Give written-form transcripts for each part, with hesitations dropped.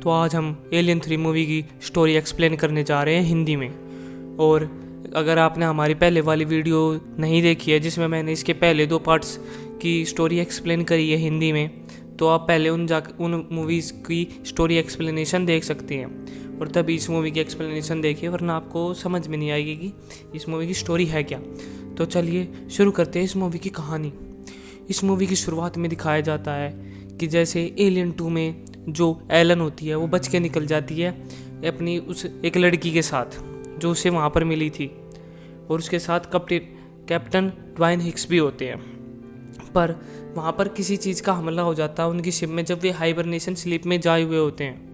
तो आज हम एलियन 3 मूवी की स्टोरी एक्सप्लेन करने जा रहे हैं हिंदी में। और अगर आपने हमारी पहले वाली वीडियो नहीं देखी है जिसमें मैंने इसके पहले 2 पार्ट्स की स्टोरी एक्सप्लेन करी है हिंदी में, तो आप पहले उन मूवीज़ की स्टोरी एक्सप्लेनेशन देख सकते हैं और तभी इस मूवी की एक्सप्लेनेशन देखिए, वरना आपको समझ में नहीं आएगी कि इस मूवी की स्टोरी है क्या। तो चलिए शुरू करते हैं इस मूवी की कहानी। इस मूवी की शुरुआत में दिखाया जाता है कि जैसे एलियन 2 में जो एलन होती है वो बच के निकल जाती है अपनी उस एक लड़की के साथ जो उसे वहाँ पर मिली थी, और उसके साथ कैप्टन ड्वाइन हिक्स भी होते हैं। पर वहाँ पर किसी चीज़ का हमला हो जाता है उनकी शिप में जब वे हाइबरनेशन स्लीप में जाए हुए होते हैं,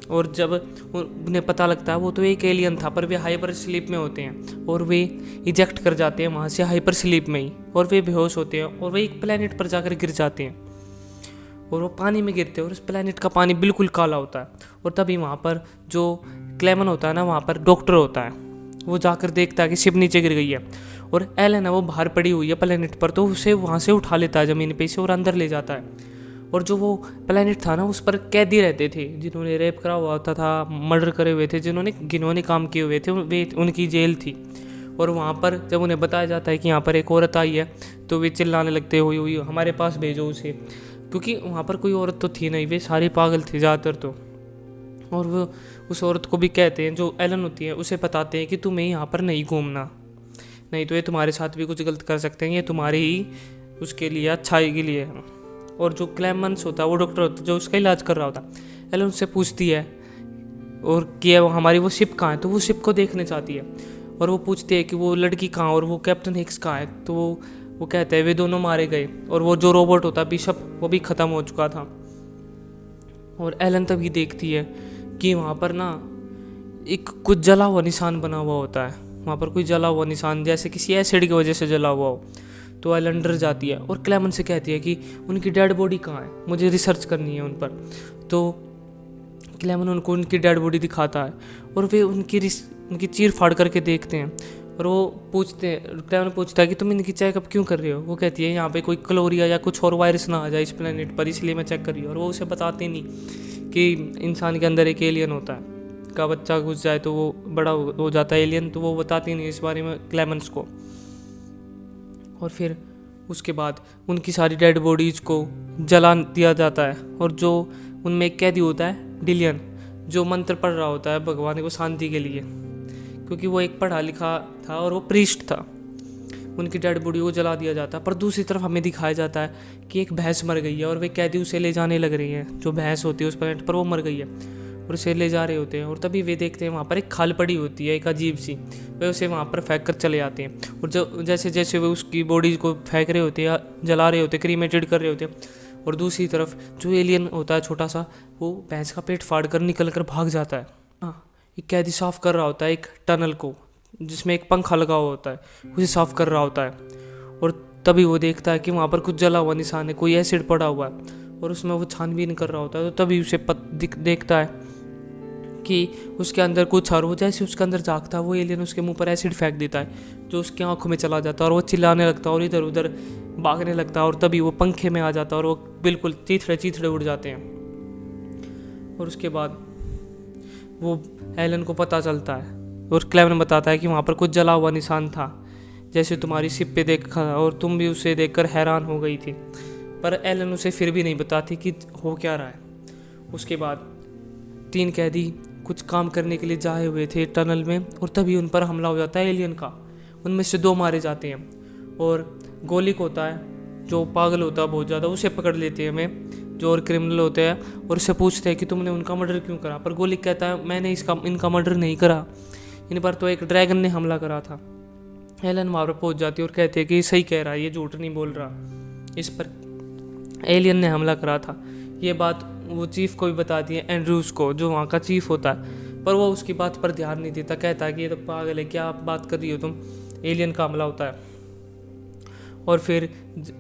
और जब उन्हें पता लगता है वो तो एक एलियन था, पर वे हाइपर स्लीप में होते हैं और वे इजेक्ट कर जाते हैं वहाँ से हाइपर स्लीप में ही, और वे बेहोश होते हैं और वे एक प्लेनेट पर जाकर गिर जाते हैं और वो पानी में गिरते हैं और उस प्लेनेट का पानी बिल्कुल काला होता है। और तभी वहाँ पर जो क्लेमन होता है ना, वहाँ पर डॉक्टर होता है, वो जाकर देखता है कि शिप नीचे गिर गई है और एलन है वो बाहर पड़ी हुई है प्लेनेट पर, तो उसे वहाँ से उठा लेता है ज़मीन पे से और अंदर ले जाता है। और जो वो प्लेनेट था ना, उस पर कैदी रहते थे जिन्होंने रेप करा हुआ होता था, मर्डर करे हुए थे, जिन्होंने काम किए हुए थे, वे उनकी जेल थी। और वहाँ पर जब उन्हें बताया जाता है कि यहाँ पर एक औरत आई है, तो वे चिल्लाने लगते हुई हमारे पास भेजो उसे, क्योंकि वहाँ पर कोई औरत तो थी नहीं, वे सारे पागल थे ज़्यादातर तो। और वो उस औरत को भी कहते हैं, जो एलन होती है उसे बताते हैं कि तुम्हें यहाँ पर नहीं घूमना, नहीं तो ये तुम्हारे साथ भी कुछ गलत कर सकते हैं, ये तुम्हारे ही उसके लिए अच्छाई के लिए है। और जो क्लेमेंस होता है वो डॉक्टर होता है जो उसका इलाज कर रहा होता है, एलन उससे पूछती है और कि हमारी वो शिप कहाँ है, तो वो शिप को देखने चाहती है और वो पूछती है कि वो लड़की कहाँ और वो कैप्टन हिक्स कहाँ है, तो वो कहते हैं वे दोनों मारे गए, और वो जो रोबोट होता है बिशप वो भी ख़त्म हो चुका था। और एलन तभी देखती है कि वहाँ पर ना एक कुछ जला हुआ निशान बना हुआ होता है, वहाँ पर कोई जला हुआ निशान जैसे किसी एसिड की वजह से जला हुआ हो। तो एलन डर जाती है और क्लेमन से कहती है कि उनकी डेड बॉडी कहाँ है, मुझे रिसर्च करनी है उन पर। तो क्लेमन उनको उनकी डेड बॉडी दिखाता है और वे उनकी चीर फाड़ करके देखते हैं, और वो क्लेमन पूछता है कि तुम इनकी चेकअप क्यों कर रहे हो। वो कहती है यहाँ पे कोई क्लोरिया या कुछ और वायरस ना आ जाए इस प्लेनेट पर, इसलिए मैं चेक कर रही हूँ। और वो उसे बताते नहीं कि इंसान के अंदर एक एलियन होता है, का बच्चा घुस जाए तो वो बड़ा हो जाता है एलियन, तो वो बताती नहीं इस बारे में क्लेमेंस को। और फिर उसके बाद उनकी सारी डेड बॉडीज़ को जला दिया जाता है, और जो उनमें एक कैदी होता है डिलियन, जो मंत्र पढ़ रहा होता है भगवान को शांति के लिए, क्योंकि वो एक पढ़ा लिखा था और वो प्रीस्ट था, उनकी डेड बॉडी को जला दिया जाता है। पर दूसरी तरफ हमें दिखाया जाता है कि एक भैंस मर गई है और वे कैदी उसे ले जाने लग रही हैं, जो भैंस होती है उस प्लेनेट पर वो मर गई है और उसे ले जा रहे होते हैं। और तभी वे देखते हैं वहाँ पर एक खाल पड़ी होती है एक अजीब सी, वे उसे वहाँ पर फेंक कर चले जाते हैं। और जैसे जैसे वे उसकी बॉडी को फेंक रहे होते हैं, जला रहे होते, क्रीमेटेड कर रहे होते हैं, और दूसरी तरफ जो एलियन होता है छोटा सा, वो भैंस का पेट फाड़ कर निकल कर भाग जाता है। हाँ, एक कैदी साफ कर रहा होता है एक टनल को जिसमें एक पंखा लगा हुआ होता है, उसे साफ कर रहा होता है। और तभी वो देखता है कि वहाँ पर कुछ जला हुआ निशान है, कोई एसिड पड़ा हुआ है, और उसमें वो छानबीन कर रहा होता है। तो तभी उसे देखता है कि उसके अंदर कुछ, और वो जैसे उसके अंदर झाँकता है वो एलियन उसके मुंह पर एसिड फेंक देता है, जो उसकी आंखों में चला जाता है, और वो चिल्लाने लगता है और इधर उधर भागने लगता है। और तभी वो पंखे में आ जाता है और वो बिल्कुल चीथड़े उड़ जाते हैं। और उसके बाद वो एलन को पता चलता है और क्लेमन बताता है कि वहाँ पर कुछ जला हुआ निशान था जैसे तुम्हारी शिप पे देखा, और तुम भी उसे देखकर हैरान हो गई थी। पर एलन उसे फिर भी नहीं बताती कि हो क्या रहा है। उसके बाद 3 कैदी कुछ काम करने के लिए जाए हुए थे टनल में, और तभी उन पर हमला हो जाता है एलियन का। उनमें से 2 मारे जाते हैं, और गोलिक होता है जो पागल होता है बहुत ज़्यादा, उसे पकड़ लेते हैं हमें जो और क्रिमिनल होते हैं, और उससे पूछते हैं कि तुमने उनका मर्डर क्यों करा। पर गोलिक कहता है मैंने इनका मर्डर नहीं करा, इन पर तो एक ड्रैगन ने हमला करा था। एलन वहाँ पर पहुँच जाती है और कहती है कि सही कह रहा है, ये झूठ नहीं बोल रहा, इस पर एलियन ने हमला करा था। ये बात वो चीफ को भी बताती है, एंड्रूज को, जो वहाँ का चीफ होता है, पर वो उसकी बात पर ध्यान नहीं देता, कहता है कि ये तो पागल है, क्या बात कर रही हो तुम, एलियन का हमला होता है। और फिर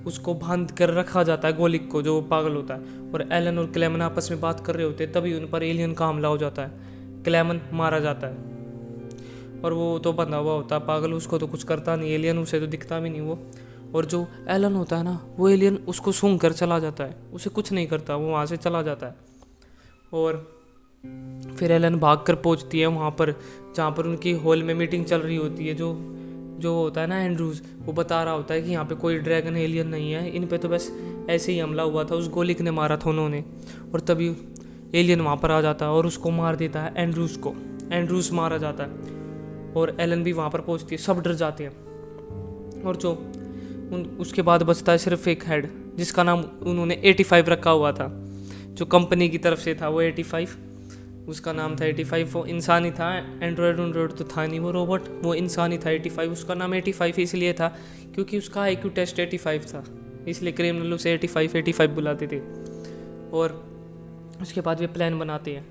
उसको बांध कर रखा जाता है गोलिक को, जो पागल होता है, और एलन और क्लेमन आपस में बात कर रहे होते हैं, तभी उन पर एलियन का हमला हो जाता है। क्लेमन मारा जाता है, और वो तो बंधा हुआ होता है पागल, उसको तो कुछ करता नहीं, एलियन उसे तो दिखता भी नहीं वो। और जो एलन होता है ना, वो एलियन उसको सूंघ कर चला जाता है, उसे कुछ नहीं करता, वो वहाँ से चला जाता है। और फिर एलन भाग कर पहुँचती है वहाँ पर जहाँ पर उनकी हॉल में मीटिंग चल रही होती है। जो जो होता है ना एंड्रूज, वो बता रहा होता है कि यहाँ पे कोई ड्रैगन एलियन नहीं है, इन पे तो बस ऐसे ही हमला हुआ था, उस गोलिक ने मारा था उन्होंने। और तभी एलियन वहाँ पर आ जाता है और उसको मार देता है एंड्रूज को। एंड्रूज मारा जाता है और एलन भी वहाँ पर पहुँचती है, सब डर जाते हैं। और जो उसके बाद बचता है सिर्फ एक हेड, जिसका नाम उन्होंने 85 रखा हुआ था, जो कंपनी की तरफ से था वो 85, उसका नाम था 85। वो इंसान ही था, एंड्रॉयड तो था नहीं वो रोबोट, वो इंसान ही था 85। उसका नाम 85 इसलिए था क्योंकि उसका IQ टेस्ट 85 था, इसलिए क्रिमिनल उसे 85 बुलाते थे। और उसके बाद वे प्लान बनाते हैं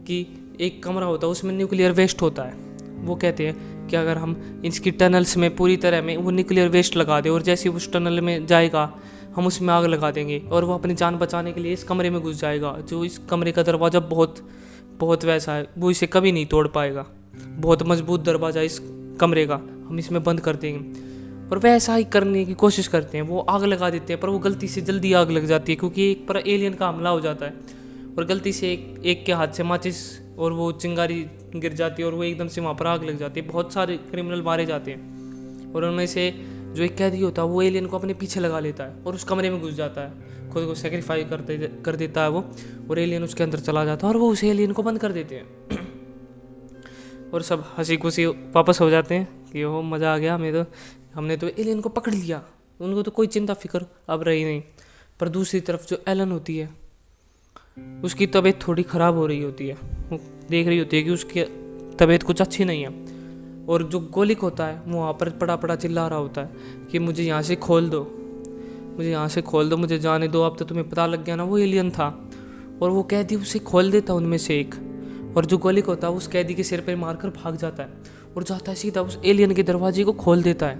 कि एक कमरा होता है उसमें न्यूक्लियर वेस्ट होता है। वो कहते हैं कि अगर हम इसकी टनल्स में पूरी तरह में वो न्यूक्लियर वेस्ट लगा दें और जैसे उस टनल में जाएगा हम उसमें आग लगा देंगे और वो अपनी जान बचाने के लिए इस कमरे में घुस जाएगा। जो इस कमरे का दरवाज़ा बहुत वैसा है, वो इसे कभी नहीं तोड़ पाएगा, बहुत मजबूत दरवाज़ा इस कमरे का, हम इसमें बंद कर देंगे। और वैसा ही करने की कोशिश करते हैं, वो आग लगा देते हैं, पर वो गलती से जल्दी आग लग जाती है क्योंकि एक पर एलियन का हमला हो जाता है और गलती से एक के हाथ से माचिस और वो चिंगारी गिर जाती है और वो एकदम से वहाँ पर आग लग जाती है। बहुत सारे क्रिमिनल मारे जाते हैं और उनमें से जो एक कैदी होता है वो एलियन को अपने पीछे लगा लेता है और उस कमरे में घुस जाता है, खुद को सेक्रीफाई कर देता है वो, और एलियन उसके अंदर चला जाता है और वो उस एलियन को बंद कर देते हैं। और सब हंसी खुशी वापस हो जाते हैं कि ओह मज़ा आ गया, हमने तो एलियन को पकड़ लिया, उनको तो कोई चिंता फिक्र अब रही नहीं। पर दूसरी तरफ जो एलन होती है उसकी तबीयत थोड़ी ख़राब हो रही होती है, वो देख रही होती है कि उसकी तबीयत कुछ अच्छी नहीं है। और जो गोलिक होता है वो वहाँ पर पड़ा चिल्ला रहा होता है कि मुझे यहाँ से खोल दो, मुझे यहाँ से खोल दो, मुझे जाने दो, अब तो तुम्हें पता लग गया ना वो एलियन था। और वो कैदी उसे खोल देता उनमें से एक, और जो गोलिक होता है उस कैदी के सिर पर मारकर भाग जाता है और जाता है सीधा उस एलियन के दरवाजे को खोल देता है।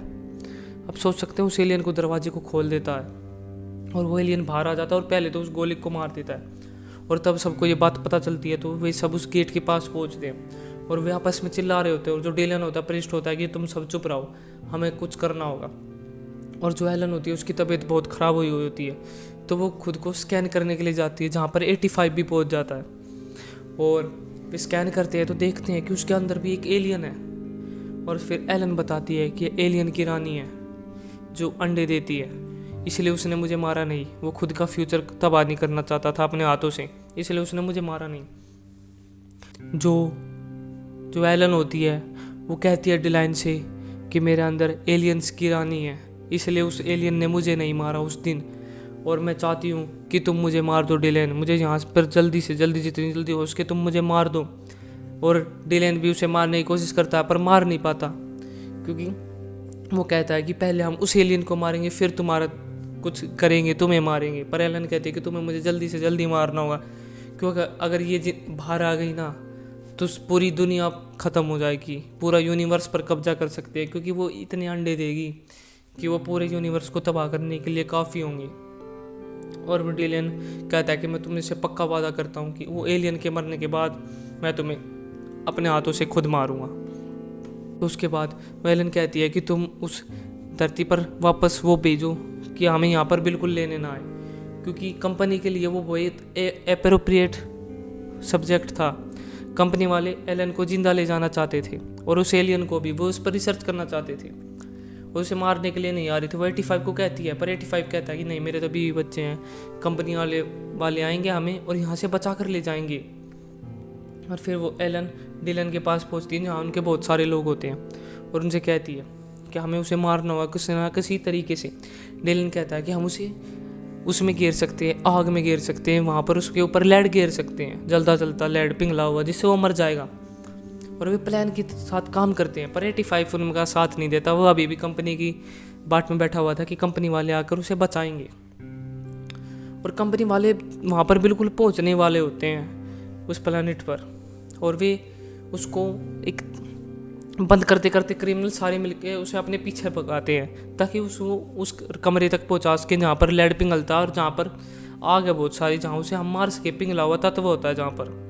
अब सोच सकते हैं उस एलियन को दरवाजे को खोल देता है और वो एलियन बाहर आ जाता है और पहले तो उस गोलिक को मार देता है। और तब सबको ये बात पता चलती है तो वे सब उस गेट के पास पहुँचते हैं और वे आपस में चिल्ला रहे होते हैं। और जो डेलन होता है प्रिस्ट होता है कि तुम सब चुप रहो, हमें कुछ करना होगा। और जो एलन होती है उसकी तबीयत बहुत ख़राब हुई होती है तो वो खुद को स्कैन करने के लिए जाती है जहाँ पर 85 भी पहुँच जाता है। और वे स्कैन करते हैं तो देखते हैं कि उसके अंदर भी एक एलियन है। और फिर एलन बताती है कि एलियन की रानी है जो अंडे देती है, इसलिए उसने मुझे मारा नहीं, वो खुद का फ्यूचर तबाह नहीं करना चाहता था अपने हाथों से, इसलिए उसने मुझे मारा नहीं। जो एलन होती है वो कहती है डिलाइन से कि मेरे अंदर एलियंस की रानी है, इसलिए उस एलियन ने मुझे नहीं मारा उस दिन, और मैं चाहती हूँ कि तुम मुझे मार दो डिलेन, मुझे यहाँ पर जल्दी से जल्दी जितनी जल्दी हो सके तुम मुझे मार दो। और डिलेन भी उसे मारने की कोशिश करता है पर मार नहीं पाता क्योंकि वो कहता है कि पहले हम उस एलियन को मारेंगे फिर तुम्हारा कुछ करेंगे, तुम्हें मारेंगे। पर एलन कहते हैं कि तुम्हें मुझे जल्दी से जल्दी मारना होगा क्योंकि अगर ये बाहर आ गई ना तो पूरी दुनिया ख़त्म हो जाएगी, पूरा यूनिवर्स पर कब्जा कर सकते हैं क्योंकि वो इतने अंडे देगी कि वो पूरे यूनिवर्स को तबाह करने के लिए काफ़ी होंगे। और वो डिलेन कहता है कि मैं तुमसे पक्का वादा करता हूँ कि वो एलियन के मरने के बाद मैं तुम्हें अपने हाथों से खुद मारूंगा। तो उसके बाद एलन कहती है कि तुम उस धरती पर वापस वो भेजो कि हमें यहाँ पर बिल्कुल लेने ना आए, क्योंकि कंपनी के लिए वो बहुत एप्रोप्रिएट सब्जेक्ट था। कंपनी वाले एलन को जिंदा ले जाना चाहते थे और उस एलियन को भी वो उस पर रिसर्च करना चाहते थे, वो उसे मारने के लिए नहीं आ रही थी। वो 85 को कहती है पर 85 कहता है कि नहीं, मेरे तो बीवी बच्चे हैं, कंपनी वाले आएंगे हमें और यहाँ से बचा कर ले जाएंगे। और फिर वो एलन डिलन के पास पहुँचती है जहाँ उनके बहुत सारे लोग होते हैं और उनसे कहती है कि हमें उसे मारना होगा किसी ना किसी तरीके से। डिलन कहता है कि हम उसे उसमें घेर सकते हैं, आग में घेर सकते हैं, वहाँ पर उसके ऊपर लेड घेर सकते हैं, जलता जलता लेड पिघला हुआ, जिससे वो मर जाएगा। और वे प्लान के साथ काम करते हैं पर 85 उनका साथ नहीं देता। वो अभी भी कंपनी की बाट में बैठा हुआ था कि कंपनी वाले आकर उसे बचाएंगे। और कंपनी वाले वहाँ पर बिल्कुल पहुँचने वाले होते हैं उस प्लानिट पर, और वे उसको एक बंद करते करते क्रिमिनल सारे मिलके उसे अपने पीछे भगाते हैं ताकि उस कमरे तक पहुँचा सके जहाँ पर लेड पिघलता है और जहाँ पर आग है बहुत सारी, जहाँ उसे हम मार सके। पिघला हुआ तत्व होता है जहाँ पर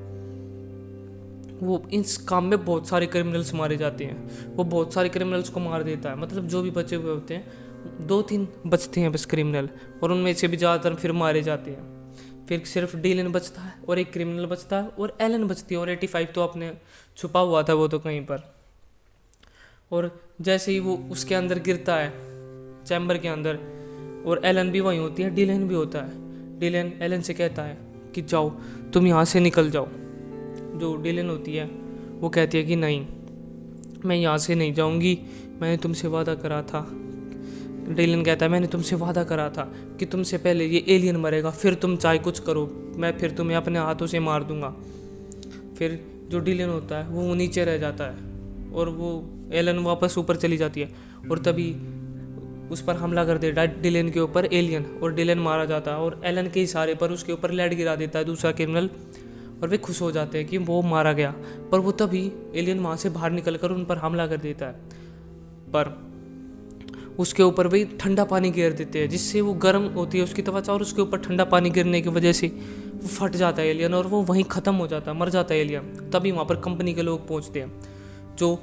वो इस काम में बहुत सारे क्रिमिनल्स मारे जाते हैं। वो बहुत सारे क्रिमिनल्स को मार देता है, मतलब जो भी बचे हुए होते हैं 2-3 बचते हैं बस क्रिमिनल, और उनमें से भी ज़्यादातर फिर मारे जाते हैं। फिर सिर्फ डीलन बचता है और एक क्रिमिनल बचता है और एलन बचती है, और 85 तो अपने छुपा हुआ था वो तो कहीं पर। और जैसे ही वो उसके अंदर गिरता है चैम्बर के अंदर, और एलन भी वहीं होती है, डीलन भी होता है। डीलन एलन से कहता है कि जाओ तुम यहाँ से निकल जाओ। जो डीलन होती है वो कहती है कि नहीं, मैं यहाँ से नहीं जाऊँगी, मैंने तुमसे वादा करा था। डीलन कहता है मैंने तुमसे वादा करा था कि तुमसे पहले ये एलियन मरेगा, फिर तुम चाहे कुछ करो, मैं फिर तुम्हें अपने हाथों से मार दूंगा। फिर जो डीलन होता है वो नीचे रह जाता है और वो एलन वापस ऊपर चली जाती है, और तभी उस पर हमला कर देता है डीलन के ऊपर एलियन, और डीलन मारा जाता है। और एलन के इशारे पर उसके ऊपर लेड गिरा देता है दूसरा क्रिमिनल, और वे खुश हो जाते हैं कि वो मारा गया। पर वो तभी एलियन वहाँ से बाहर निकल कर उन पर हमला कर देता है, पर उसके ऊपर वही ठंडा पानी गिर देते हैं, जिससे वो गर्म होती है उसकी त्वचा, और उसके ऊपर ठंडा पानी गिरने की वजह से वो फट जाता है एलियन, और वो वहीं ख़त्म हो जाता है, मर जाता है एलियन। तभी वहाँ पर कंपनी के लोग पहुँचते हैं जो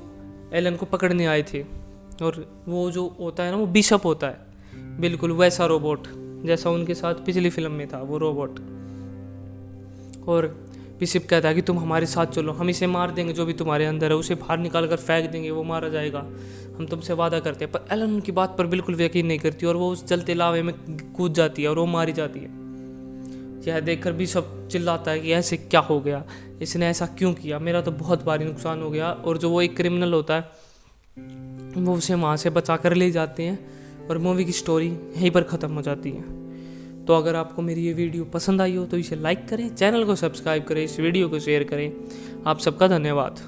एलन को पकड़ने आए थे, और वो जो होता है ना वो बिशप होता है, बिल्कुल वैसा रोबोट जैसा उनके साथ पिछली फिल्म में था वो रोबोट। और बिशप कहता है कि तुम हमारे साथ चलो, हम इसे मार देंगे, जो भी तुम्हारे अंदर है उसे बाहर निकाल कर फेंक देंगे, वो मारा जाएगा, हम तुमसे वादा करते हैं। पर एलन उनकी बात पर बिल्कुल यकीन नहीं करती, और वो उस जलते लावे में कूद जाती है और वो मारी जाती है। यह देखकर बिशप चिल्लाता है कि ऐसे क्या हो गया, इसने ऐसा क्यों किया, मेरा तो बहुत भारी नुकसान हो गया। और जो वो एक क्रिमिनल होता है वो उसे वहाँ से बचा कर ले जाते हैं, और मूवी की स्टोरी यहीं पर ख़त्म हो जाती है। तो अगर आपको मेरी ये वीडियो पसंद आई हो तो इसे लाइक करें, चैनल को सब्सक्राइब करें, इस वीडियो को शेयर करें। आप सबका धन्यवाद।